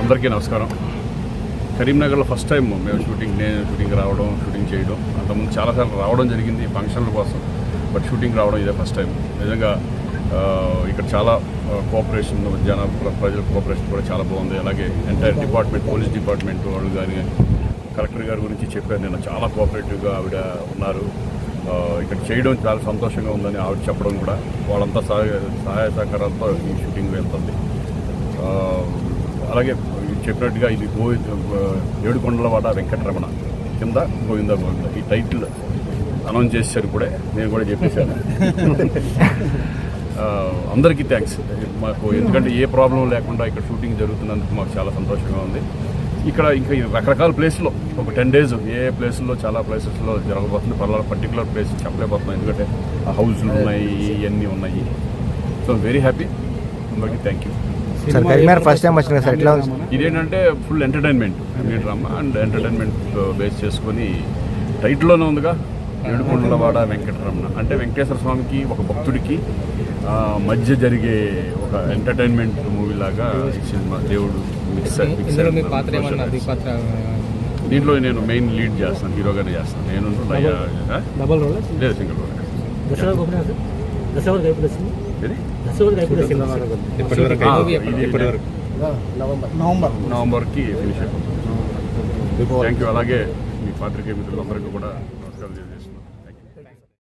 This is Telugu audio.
అందరికీ నమస్కారం. కరీంనగర్లో ఫస్ట్ టైం మేము నేను షూటింగ్ రావడం, షూటింగ్ చేయడం. అంతకుముందు చాలాసార్లు రావడం జరిగింది ఫంక్షన్ల కోసం, బట్ షూటింగ్ రావడం ఇదే ఫస్ట్ టైం. నిజంగా ఇక్కడ చాలా కోఆపరేషన్, ప్రజల కోఆపరేషన్ కూడా చాలా బాగుంది. అలాగే ఎంటైర్ డిపార్ట్మెంట్, పోలీస్ డిపార్ట్మెంట్ వాళ్ళు కానీ, కలెక్టర్ గారి గురించి చెప్పారు. నేను చాలా కోఆపరేటివ్గా ఆవిడ ఉన్నారు. ఇక్కడ చేయడం చాలా సంతోషంగా ఉందని ఆవిడ చెప్పడం కూడా, వాళ్ళంతా సహాయ సహకారాలతో ఈ షూటింగ్ వెళ్తుంది. అలాగే చెప్పినట్టుగా ఇది ఏడుకొండలవాడ వెంకటరమణ కింద గోవింద ఈ టైటిల్ అనౌన్స్ చేశారు. ఇప్పుడే నేను కూడా చెప్పేశాను. అందరికీ థ్యాంక్స్ మాకు, ఎందుకంటే ఏ ప్రాబ్లం లేకుండా ఇక్కడ షూటింగ్ జరుగుతున్నందుకు మాకు చాలా సంతోషంగా ఉంది. ఇక్కడ ఇంకా రకరకాల ప్లేస్లో ఒక 10 days ఏ ప్లేసుల్లో చాలా ప్లేసెస్లో జరగబోతుంది. పర్టికులర్ ప్లేస్ చెప్పలేకపోతున్నాం, ఎందుకంటే ఆ హౌస్లు ఉన్నాయి, ఇవన్నీ ఉన్నాయి. So very happy. అందరికీ థ్యాంక్ యూ. ఫస్ట్ టైం వచ్చిన సార్, ఎట్లా ఇదేంటంటే full entertainment, drama and entertainment base చేసుకొని టైటిల్లోనే ఉందిగా ఏడుకొండలవాడ వెంకటరమణ. అంటే వెంకటేశ్వర స్వామికి ఒక భక్తుడికి మధ్య జరిగే ఒక ఎంటర్టైన్మెంట్ మూవీ లాగా ఈ సినిమా. దేవుడు దీంట్లో నేను మెయిన్ లీడ్ చేస్తాను, హీరోగానే చేస్తాను. నేను లేదు, సింగిల్ నవంబర్కి ఫినిష్ అయిపోతుంది. Thank you. అలాగే మీ పాత్రికేయ మిత్రులందరికీ కూడా